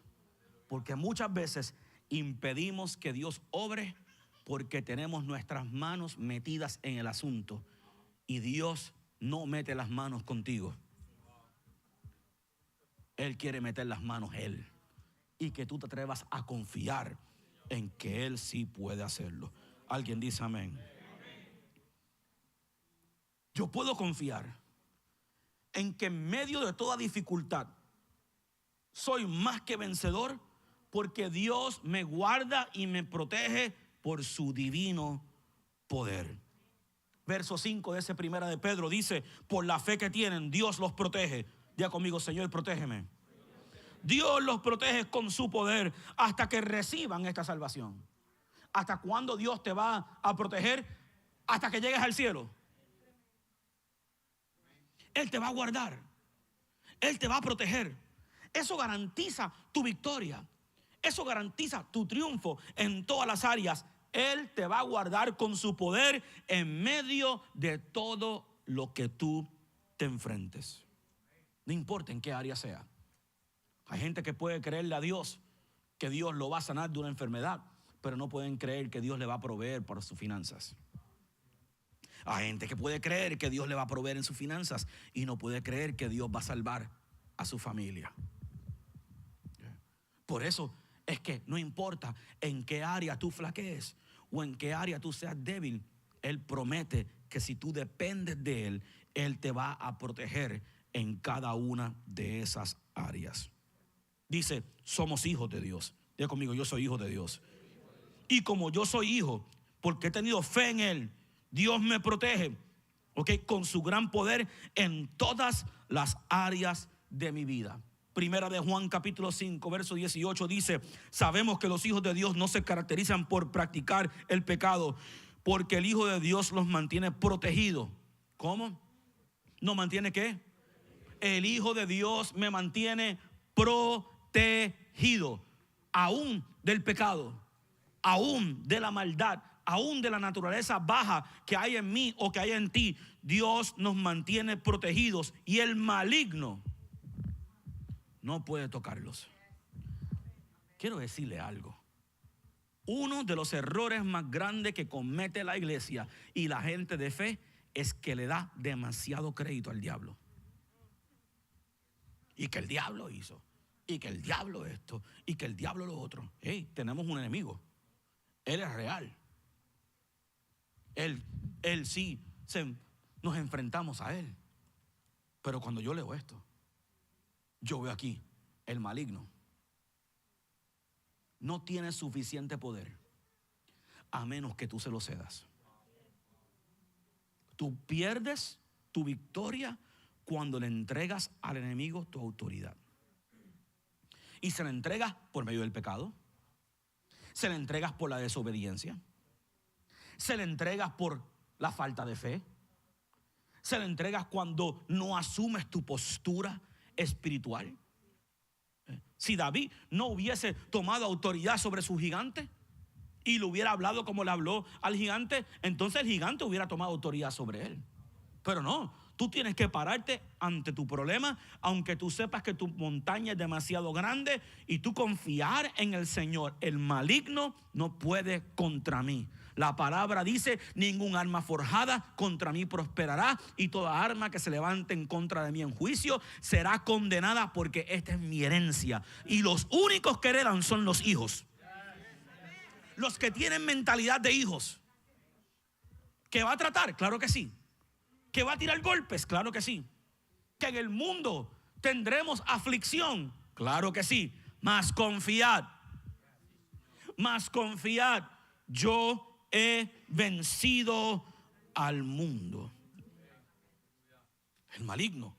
Porque muchas veces impedimos que Dios obre porque tenemos nuestras manos metidas en el asunto, y Dios no mete las manos contigo. Él quiere meter las manos Él, y que tú te atrevas a confiar en que Él sí puede hacerlo. Alguien dice amén. Yo puedo confiar en que en medio de toda dificultad soy más que vencedor, porque Dios me guarda y me protege por su divino poder. Verso 5 de ese primera de Pedro dice: por la fe que tienen, Dios los protege. Diga conmigo: Señor, protégeme. Dios los protege con su poder hasta que reciban esta salvación. ¿Hasta cuándo Dios te va a proteger? Hasta que llegues al cielo. Él te va a guardar, Él te va a proteger. Eso garantiza tu victoria, eso garantiza tu triunfo en todas las áreas. Él te va a guardar con su poder en medio de todo lo que tú te enfrentes. No importa en qué área sea. Hay gente que puede creerle a Dios que Dios lo va a sanar de una enfermedad, pero no pueden creer que Dios le va a proveer para sus finanzas. Hay gente que puede creer que Dios le va a proveer en sus finanzas y no puede creer que Dios va a salvar a su familia. Por eso es que no importa en qué área tú flaquees o en qué área tú seas débil, Él promete que si tú dependes de Él, Él te va a proteger en cada una de esas áreas. Dice, somos hijos de Dios. Diga conmigo, yo soy hijo de Dios. Y como yo soy hijo, porque he tenido fe en Él, Dios me protege, con su gran poder en todas las áreas de mi vida. Primera de Juan capítulo 5 verso 18 dice, sabemos que los hijos de Dios no se caracterizan por practicar el pecado, porque el Hijo de Dios los mantiene protegidos. ¿Cómo? ¿Nos mantiene qué? El Hijo de Dios me mantiene protegido, aún del pecado, aún de la maldad, aún de la naturaleza baja que hay en mí o que hay en ti. Dios nos mantiene protegidos y el maligno no puede tocarlos. Quiero decirle algo. Uno de los errores más grandes que comete la iglesia y la gente de fe es que le da demasiado crédito al diablo. Y que el diablo hizo, y que el diablo esto, y que el diablo lo otro. Hey, tenemos un enemigo. Él es real. Él sí, nos enfrentamos a él. Pero cuando yo leo esto, yo veo aquí, el maligno no tiene suficiente poder a menos que tú se lo cedas. Tú pierdes tu victoria cuando le entregas al enemigo tu autoridad. Y se la entregas por medio del pecado, se la entregas por la desobediencia, se la entregas por la falta de fe, se la entregas cuando no asumes tu postura espiritual. Si David no hubiese tomado autoridad sobre su gigante y le hubiera hablado como le habló al gigante, entonces el gigante hubiera tomado autoridad sobre él. Pero no, tú tienes que pararte ante tu problema, aunque tú sepas que tu montaña es demasiado grande, y tú confiar en el Señor. El maligno no puede contra mí. La palabra dice, ningún arma forjada contra mí prosperará, y toda arma que se levante en contra de mí en juicio será condenada, porque esta es mi herencia. Y los únicos que heredan son los hijos. Los que tienen mentalidad de hijos. ¿Que va a tratar? Claro que sí. ¿Que va a tirar golpes? Claro que sí. ¿Que en el mundo tendremos aflicción? Claro que sí. Mas confiad. Yo he vencido al mundo. El maligno,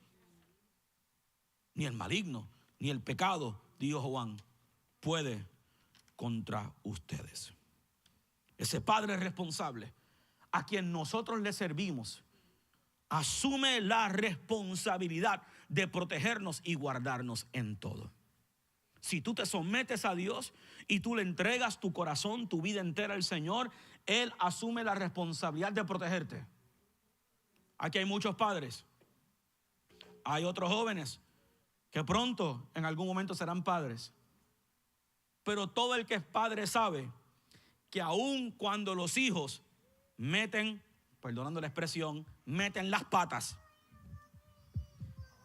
ni el pecado, dijo Juan, puede contra ustedes. Ese Padre responsable a quien nosotros le servimos asume la responsabilidad de protegernos y guardarnos en todo. Si tú te sometes a Dios y tú le entregas tu corazón, tu vida entera al Señor, Él asume la responsabilidad de protegerte. Aquí hay muchos padres, hay otros jóvenes que pronto en algún momento serán padres. Pero todo el que es padre sabe que aun cuando los hijos meten, perdonando la expresión, meten las patas,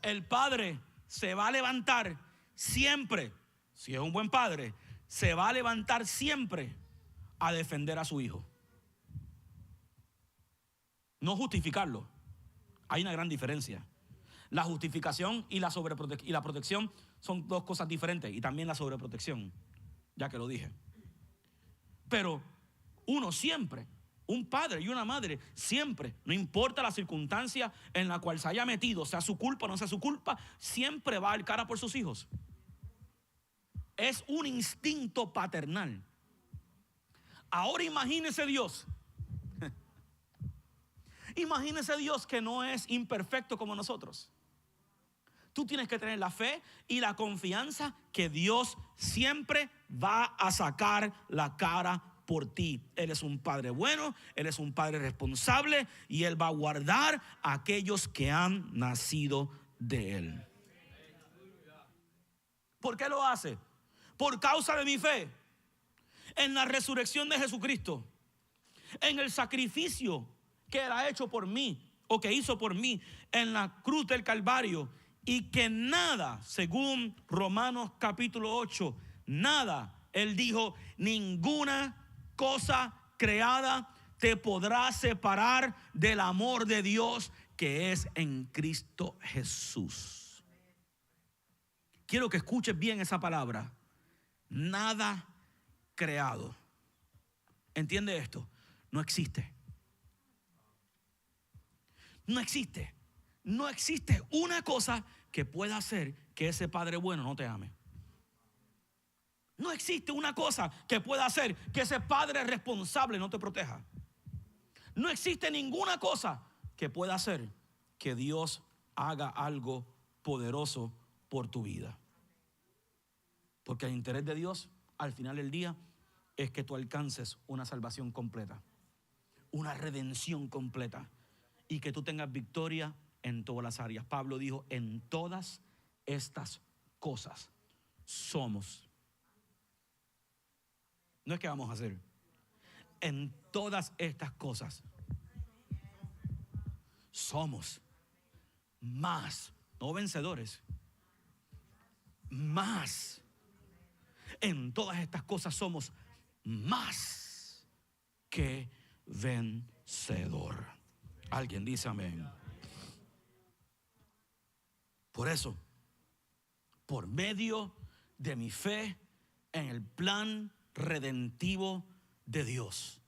el padre se va a levantar siempre, si es un buen padre, se va a levantar siempre a defender a su hijo. No justificarlo. Hay una gran diferencia. La justificación y la protección son dos cosas diferentes, y también la sobreprotección, ya que lo dije. Pero uno siempre, un padre y una madre, siempre, no importa la circunstancia en la cual se haya metido, sea su culpa o no sea su culpa, siempre va a dar cara por sus hijos. Es un instinto paternal. Ahora imagínese Dios. Imagínese Dios que no es imperfecto como nosotros. Tú tienes que tener la fe y la confianza que Dios siempre va a sacar la cara por ti. Él es un padre bueno, Él es un padre responsable, y Él va a guardar a aquellos que han nacido de Él. ¿Por qué lo hace? Por causa de mi fe en la resurrección de Jesucristo, en el sacrificio que Él ha hecho por mí, o que hizo por mí en la cruz del Calvario. Y que nada, según Romanos capítulo 8, nada, él dijo, ninguna cosa creada te podrá separar del amor de Dios que es en Cristo Jesús. Quiero que escuches bien esa palabra. Nada creado. ¿Entiende esto? No existe. No existe. No existe una cosa que pueda hacer que ese padre bueno no te ame. No existe una cosa que pueda hacer que ese padre responsable no te proteja. No existe ninguna cosa que pueda hacer que Dios haga algo poderoso por tu vida. Porque el interés de Dios al final del día es que tú alcances una salvación completa, una redención completa, y que tú tengas victoria en todas las áreas. Pablo dijo, en todas estas cosas somos. No es que vamos a hacer. En todas estas cosas somos más, no vencedores, más. En todas estas cosas somos más que vencedor. Alguien dice amén. Por eso, por medio de mi fe en el plan redentivo de Dios,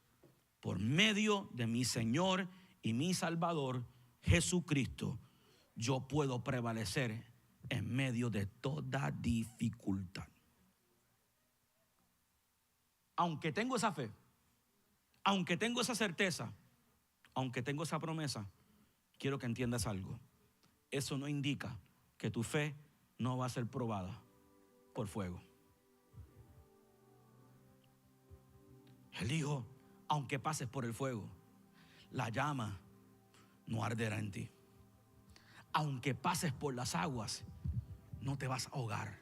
por medio de mi Señor y mi Salvador Jesucristo, yo puedo prevalecer en medio de toda dificultad. Aunque tengo esa fe, aunque tengo esa certeza, aunque tengo esa promesa, quiero que entiendas algo. Eso no indica que tu fe no va a ser probada por fuego. Él dijo, aunque pases por el fuego, la llama no arderá en ti. Aunque pases por las aguas, no te vas a ahogar,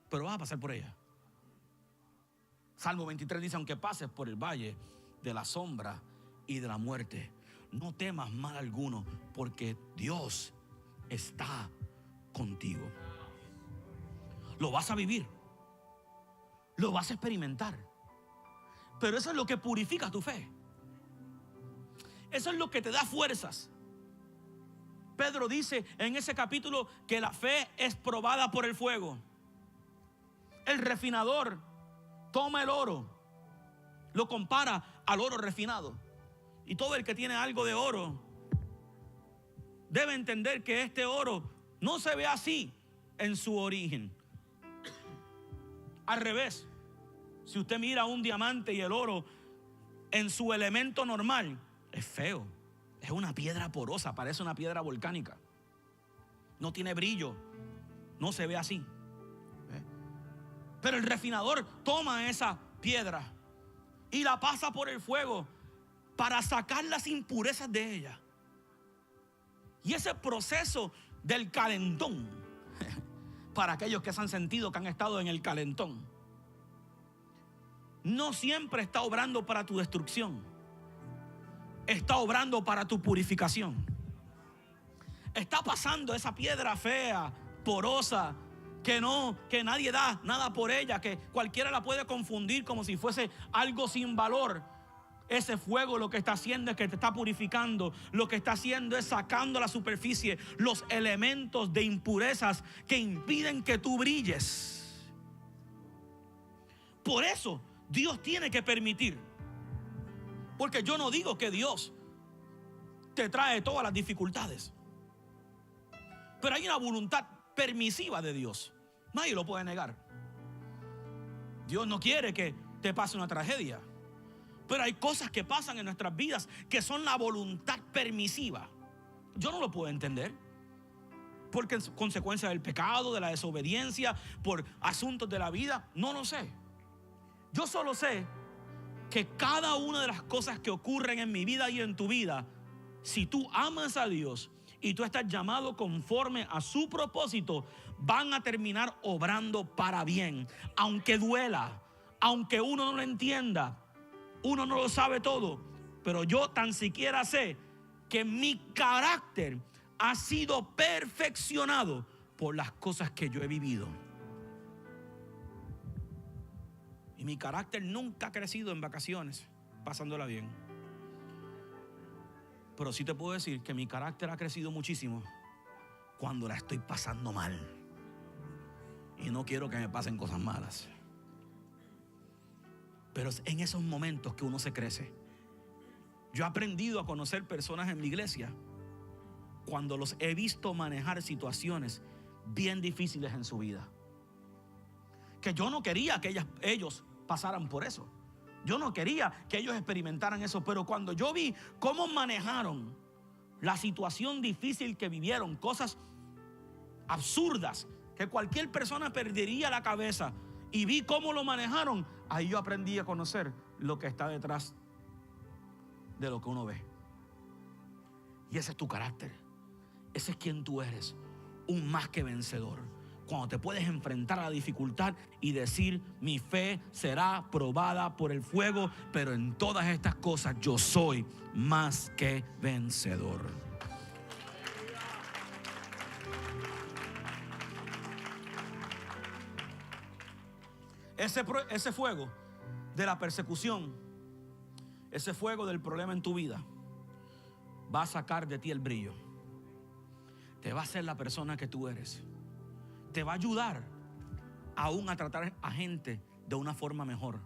pero vas a pasar por ella. Salmo 23 dice, aunque pases por el valle de la sombra y de la muerte, no temas mal alguno, porque Dios está contigo. Lo vas a vivir, lo vas a experimentar, pero eso es lo que purifica tu fe. Eso es lo que te da fuerzas. Pedro dice en ese capítulo que la fe es probada por el fuego. El refinador toma el oro, lo compara al oro refinado, y todo el que tiene algo de oro debe entender que este oro no se ve así en su origen. Al revés, si usted mira un diamante y el oro en su elemento normal, es feo, es una piedra porosa, parece una piedra volcánica, no tiene brillo, no se ve así. Pero el refinador toma esa piedra y la pasa por el fuego para sacar las impurezas de ella. Y ese proceso del calentón, para aquellos que se han sentido que han estado en el calentón, no siempre está obrando para tu destrucción, está obrando para tu purificación. Está pasando esa piedra fea, porosa, que nadie da nada por ella, que cualquiera la puede confundir como si fuese algo sin valor. Ese fuego lo que está haciendo es que te está purificando. Lo que está haciendo es sacando a la superficie los elementos de impurezas que impiden que tú brilles. Por eso Dios tiene que permitir. Porque yo no digo que Dios te trae todas las dificultades, pero hay una voluntad permisiva de Dios. Nadie lo puede negar. Dios no quiere que te pase una tragedia, pero hay cosas que pasan en nuestras vidas que son la voluntad permisiva. Yo no lo puedo entender, porque es consecuencia del pecado, de la desobediencia, por asuntos de la vida. No lo sé. Yo solo sé que cada una de las cosas que ocurren en mi vida y en tu vida, si tú amas a Dios y tú estás llamado conforme a su propósito, van a terminar obrando para bien. Aunque duela, aunque uno no lo entienda, uno no lo sabe todo, pero yo tan siquiera sé que mi carácter ha sido perfeccionado por las cosas que yo he vivido. Y mi carácter nunca ha crecido en vacaciones, pasándola bien. Pero sí te puedo decir que mi carácter ha crecido muchísimo cuando la estoy pasando mal. Y no quiero que me pasen cosas malas. Pero es en esos momentos que uno se crece. Yo he aprendido a conocer personas en mi iglesia cuando los he visto manejar situaciones bien difíciles en su vida. Que yo no quería que ellos pasaran por eso. Yo no quería que ellos experimentaran eso. Pero cuando yo vi cómo manejaron la situación difícil que vivieron, cosas absurdas que cualquier persona perdería la cabeza, y vi cómo lo manejaron, ahí yo aprendí a conocer lo que está detrás de lo que uno ve. Y ese es tu carácter. Ese es quien tú eres. Un más que vencedor. Cuando te puedes enfrentar a la dificultad y decir: mi fe será probada por el fuego, pero en todas estas cosas yo soy más que vencedor. Ese fuego de la persecución, ese fuego del problema en tu vida, va a sacar de ti el brillo. Te va a hacer la persona que tú eres. Te va a ayudar aún a tratar a gente de una forma mejor.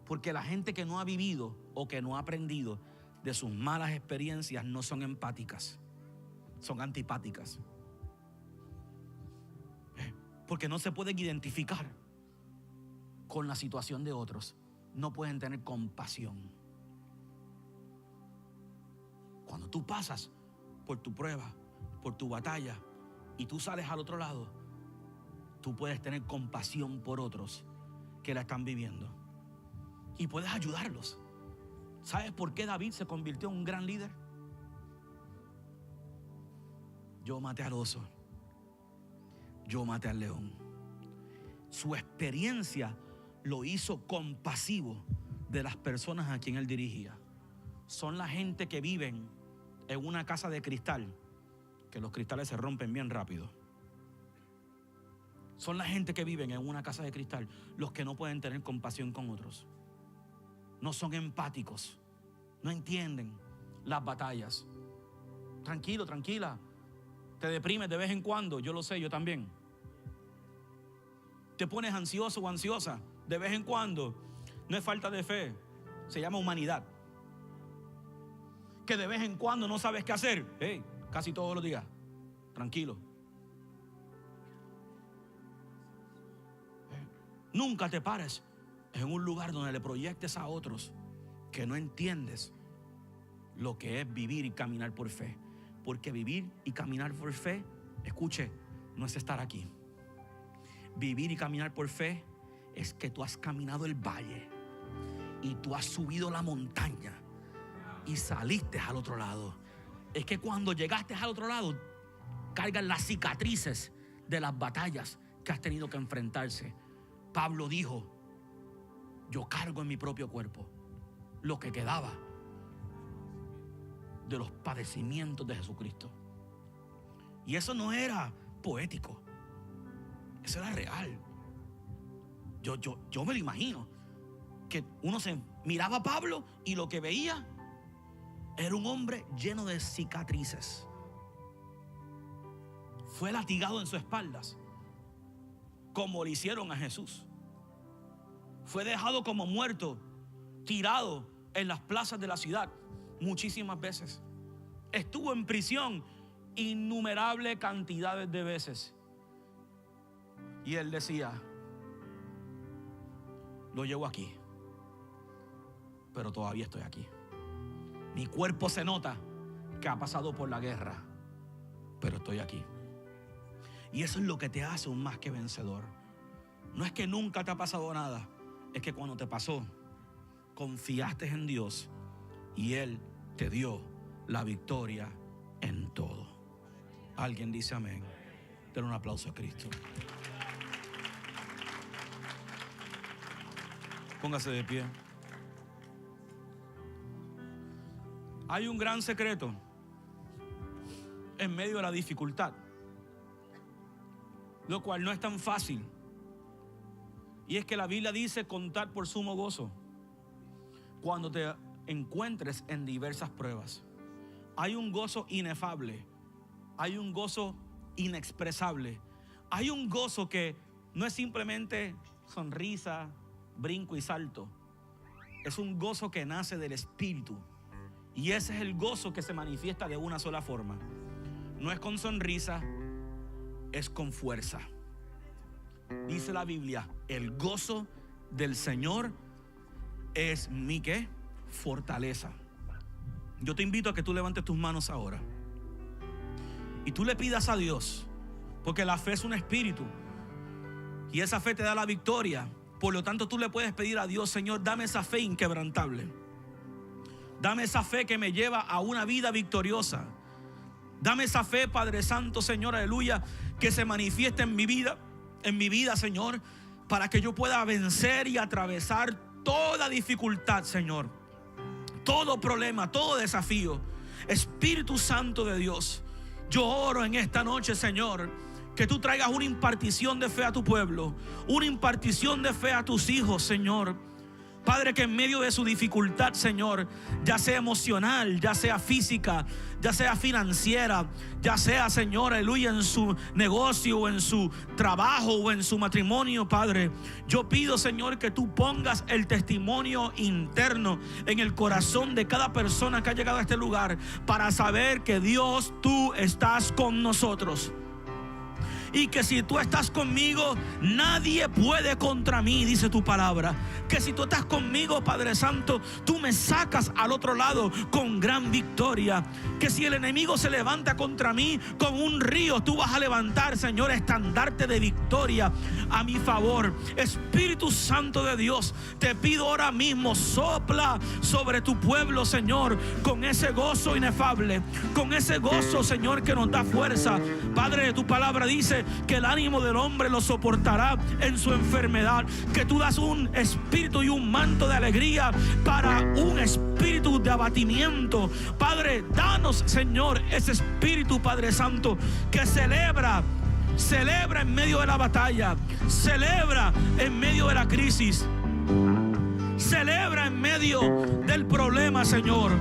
Porque la gente que no ha vivido o que no ha aprendido de sus malas experiencias no son empáticas, son antipáticas. Porque no se pueden identificar con la situación de otros. No pueden tener compasión. Cuando tú pasas por tu prueba, por tu batalla, y tú sales al otro lado, tú puedes tener compasión por otros que la están viviendo. Y puedes ayudarlos. ¿Sabes por qué David se convirtió en un gran líder? Yo maté al oso. Yo maté al león. Su experiencia lo hizo compasivo de las personas a quien él dirigía. Son la gente que viven en una casa de cristal, que los cristales se rompen bien rápido. Son la gente que viven en una casa de cristal, los que no pueden tener compasión con otros. No son empáticos. No entienden las batallas. Tranquilo, tranquila. Te deprimes de vez en cuando, yo lo sé, yo también. Te pones ansioso o ansiosa de vez en cuando. No es falta de fe, se llama humanidad. Que de vez en cuando no sabes qué hacer. Hey, casi todos los días. Tranquilo. Nunca te pares en un lugar donde le proyectes a otros que no entiendes lo que es vivir y caminar por fe. Porque vivir y caminar por fe, escuche, no es estar aquí. Vivir y caminar por fe es que tú has caminado el valle y tú has subido la montaña y saliste al otro lado. Es que cuando llegaste al otro lado, cargan las cicatrices de las batallas que has tenido que enfrentarse. Pablo dijo: yo cargo en mi propio cuerpo lo que quedaba de los padecimientos de Jesucristo. Y eso no era poético, eso era real. Yo me lo imagino, que uno se miraba a Pablo y lo que veía era un hombre lleno de cicatrices. Fue latigado en sus espaldas, como le hicieron a Jesús. Fue dejado como muerto, tirado en las plazas de la ciudad muchísimas veces. Estuvo en prisión innumerables cantidades de veces. Y él decía: lo llevo aquí, pero todavía estoy aquí. Mi cuerpo se nota que ha pasado por la guerra, pero estoy aquí. Y eso es lo que te hace un más que vencedor. No es que nunca te ha pasado nada, es que cuando te pasó, confiaste en Dios y Él te dio la victoria en todo. Alguien dice amén. Den un aplauso a Cristo. Póngase de pie. Hay un gran secreto en medio de la dificultad, lo cual no es tan fácil. Y es que la Biblia dice contar por sumo gozo cuando te encuentres en diversas pruebas. Hay un gozo inefable, hay un gozo inexpresable, hay un gozo que no es simplemente sonrisa, brinco y salto. Es un gozo que nace del Espíritu. Y ese es el gozo que se manifiesta de una sola forma. No es con sonrisa, es con fuerza. Dice la Biblia, el gozo del Señor es mi ¿qué? Fortaleza. Yo te invito a que tú levantes tus manos ahora y tú le pidas a Dios, porque la fe es un espíritu y esa fe te da la victoria. Por lo tanto, tú le puedes pedir a Dios: Señor, dame esa fe inquebrantable, dame esa fe que me lleva a una vida victoriosa, dame esa fe, Padre Santo, Señor, aleluya, que se manifieste en mi vida, Señor, para que yo pueda vencer y atravesar toda dificultad, Señor, todo problema, todo desafío. Espíritu Santo de Dios, yo oro en esta noche, Señor, que tú traigas una impartición de fe a tu pueblo, una impartición de fe a tus hijos, Señor. Padre, que en medio de su dificultad, Señor, ya sea emocional, ya sea física, ya sea financiera, ya sea, Señor, aleluya, en su negocio o en su trabajo o en su matrimonio, Padre, yo pido, Señor, que tú pongas el testimonio interno en el corazón de cada persona que ha llegado a este lugar, para saber que Dios, tú estás con nosotros. Y que si tú estás conmigo, nadie puede contra mí, dice tu palabra. Que si tú estás conmigo, Padre Santo, tú me sacas al otro lado con gran victoria. Que si el enemigo se levanta contra mí, con un río tú vas a levantar, Señor, estandarte de victoria a mi favor. Espíritu Santo de Dios, te pido ahora mismo, sopla sobre tu pueblo, Señor, con ese gozo inefable, con ese gozo, Señor, que nos da fuerza. Padre, tu palabra dice que el ánimo del hombre lo soportará en su enfermedad, que tú das un espíritu y un manto de alegría para un espíritu de abatimiento. Padre, danos, Señor, ese espíritu, Padre Santo, que celebra en medio de la batalla, celebra en medio de la crisis, celebra en medio del problema, Señor,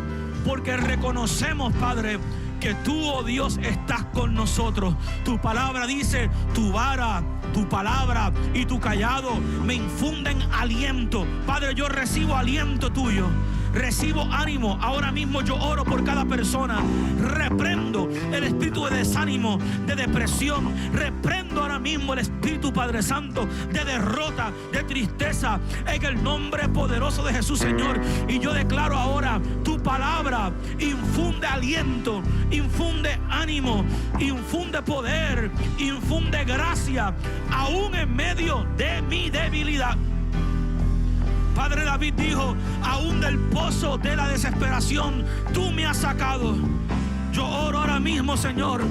porque reconocemos, Padre, que tú, oh Dios, estás con nosotros. Tu palabra dice: tu vara, tu palabra y tu callado me infunden aliento. Padre, yo recibo aliento tuyo, recibo ánimo. Ahora mismo yo oro por cada persona. Reprendo el espíritu de desánimo, de depresión. Reprendo ahora mismo el espíritu, Padre Santo, de derrota, de tristeza, en el nombre poderoso de Jesús, Señor. Y yo declaro ahora: tu palabra infunde aliento, infunde ánimo, infunde poder, infunde gracia, aún en medio de mi debilidad. Padre, David dijo: aún del pozo de la desesperación tú me has sacado. Yo oro ahora mismo, Señor,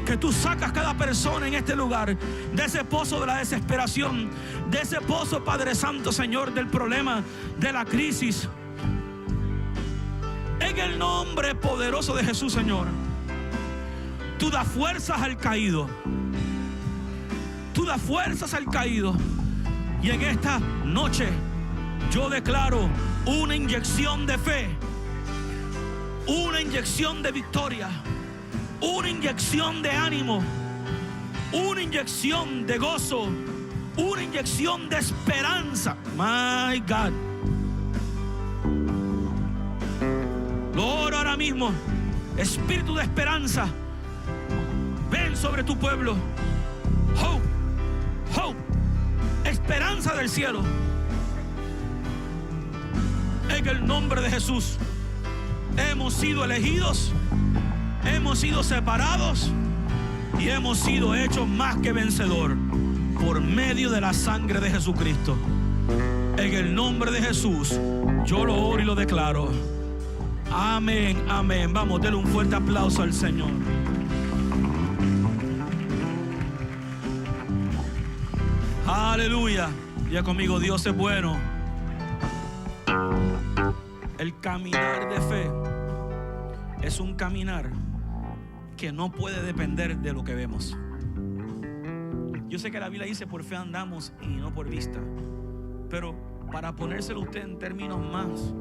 que tú sacas cada persona en este lugar de ese pozo de la desesperación, de ese pozo, Padre Santo, Señor, del problema, de la crisis. En el nombre poderoso de Jesús, Señor, tú das fuerzas al caído. Tú das fuerzas al caído. Y en esta noche yo declaro una inyección de fe, una inyección de victoria, una inyección de ánimo, una inyección de gozo, una inyección de esperanza. My God. Lo oro ahora mismo. Espíritu de esperanza, ven sobre tu pueblo. Hope, hope, esperanza del cielo. En el nombre de Jesús, hemos sido elegidos, hemos sido separados y hemos sido hechos más que vencedor por medio de la sangre de Jesucristo. En el nombre de Jesús, yo lo oro y lo declaro. Amén, amén. Vamos, denle un fuerte aplauso al Señor. Aleluya. Ya conmigo: Dios es bueno. El caminar de fe es un caminar que no puede depender de lo que vemos. Yo sé que la Biblia dice por fe andamos y no por vista, pero para ponérselo a usted en términos más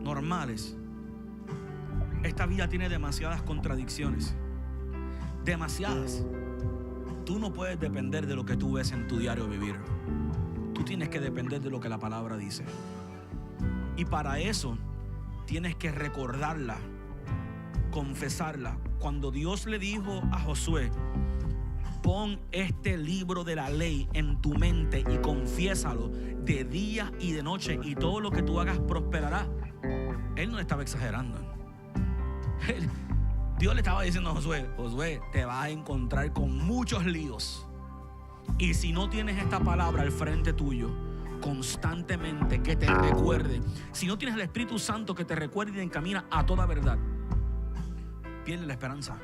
normales, esta vida tiene demasiadas contradicciones, demasiadas. Tú no puedes depender de lo que tú ves en tu diario vivir. Tú tienes que depender de lo que la palabra dice. Y para eso tienes que recordarla, confesarla. Cuando Dios le dijo a Josué: pon este libro de la ley en tu mente y confiésalo de día y de noche, y todo lo que tú hagas prosperará. Él no estaba exagerando. Dios le estaba diciendo a Josué: Josué, te vas a encontrar con muchos líos. Y si no tienes esta palabra al frente tuyo constantemente, que te recuerde, si no tienes el Espíritu Santo que te recuerde y te encamina a toda verdad, pierdes la esperanza.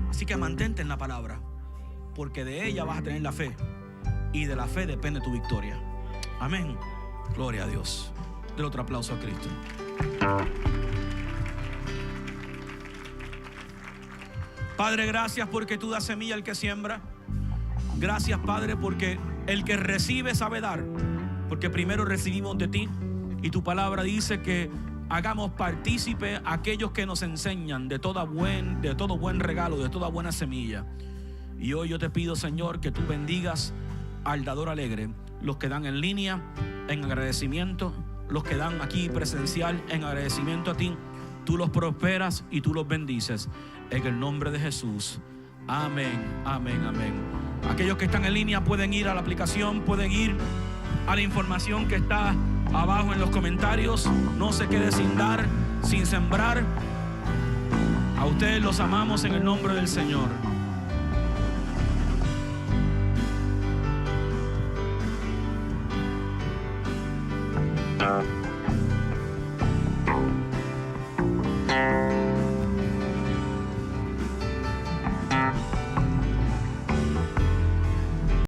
Así que mantente en la palabra, porque de ella vas a tener la fe, y de la fe depende tu victoria. Amén. Gloria a Dios. Del otro aplauso a Cristo. Padre, gracias porque tú das semilla al que siembra. Gracias, Padre, porque el que recibe sabe dar, porque primero recibimos de ti, y tu palabra dice que hagamos partícipe a aquellos que nos enseñan de todo buen regalo, de toda buena semilla. Y hoy yo te pido, Señor, que tú bendigas al dador alegre, los que dan en línea en agradecimiento, los que dan aquí presencial en agradecimiento a ti. Tú los prosperas y tú los bendices en el nombre de Jesús. Amén, amén, amén. Aquellos que están en línea pueden ir a la aplicación, pueden ir a la información que está abajo en los comentarios. No se quede sin dar, sin sembrar. A ustedes los amamos en el nombre del Señor.